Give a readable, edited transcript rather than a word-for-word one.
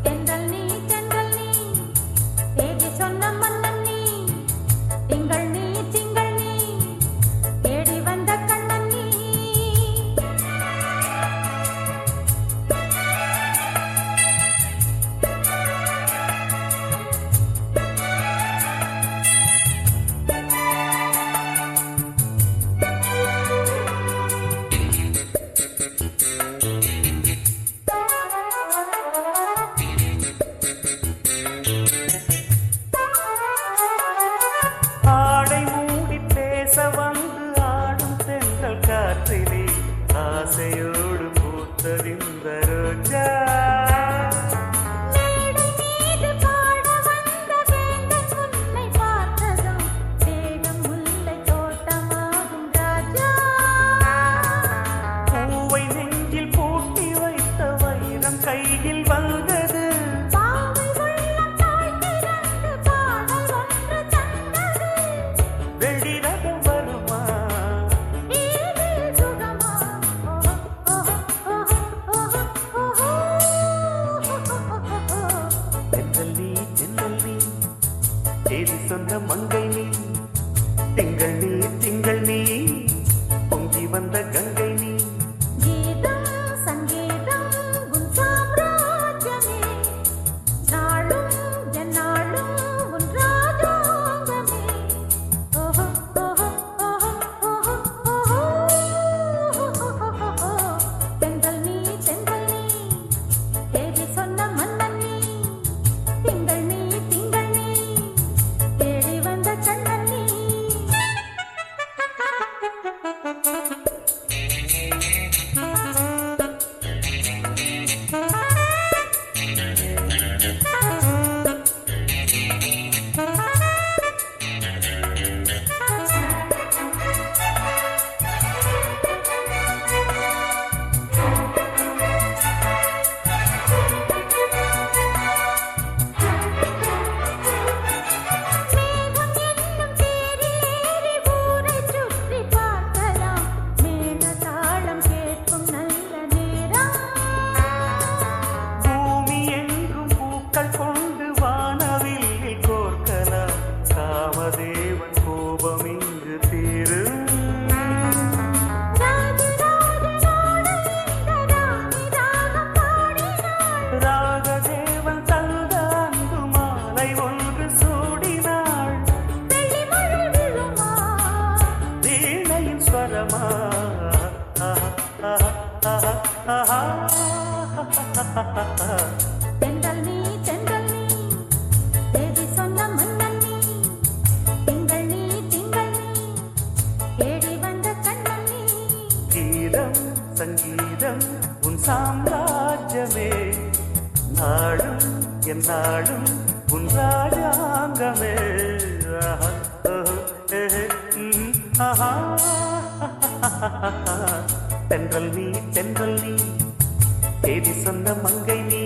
தென்றல் நீ தென்றல் நீ தேடி சொன்ன மன்னன் நீ திங்கள் நீ திங்கள் நீ தேடி வந்த கண்ணன் நீ காற்றிலே ஆசையோடு பூத்தறிந்த ரோஜா மேடை மீது பாட வந்த வேந்தன் உன்னை பார்த்ததும் தேகம் முல்லை தோட்டமாகும் ராஜா பூவை நெஞ்சில் பூட்டி வைத்த வைரம் கையில் வந்தது பாவை உள்ளம் தாய் திறந்து பாடல் ஒன்று தந்தது வெள்ளி ரதம் வருமா தேதி சொன்ன மங்கை நீ திங்கள் நீ திங்கள் நீ பொங்கி வந்த கங்கை நீ கீதம் சங்கீதம் உன் சாம்ராஜ்யமே நாளும் என்னாளும் உன் ராஜாங்கமே ஓஹோ ஓஹோ ஓஹோ ஓஹோ தென்றல் நீ தென்றல் நீ தேடி சொன்ன மன்னன் நீ திங்கள் நீ திங்கள் நீ தேடி வந்த கண்ணன் நீ தேவன் கோபம் இங்கு தீரும் ராகதேவன் தந்த அன்பு மாலை ஒன்று சூடினாள் வீணையின் ஸ்வரமா தென்றல் நீ தென்றல் நீ தேடி சொன்ன மன்னன் நீ திங்கள் நீ திங்கள் நீ தேடி வந்த கண்ணன் நீ கீதம் சங்கீதம் உன் சாம்ராஜ்யமே நாடும் என் நாடும் உன் ராஜாங்கமே தென்றல் நீ தேதி சொன்ன மங்கை நீ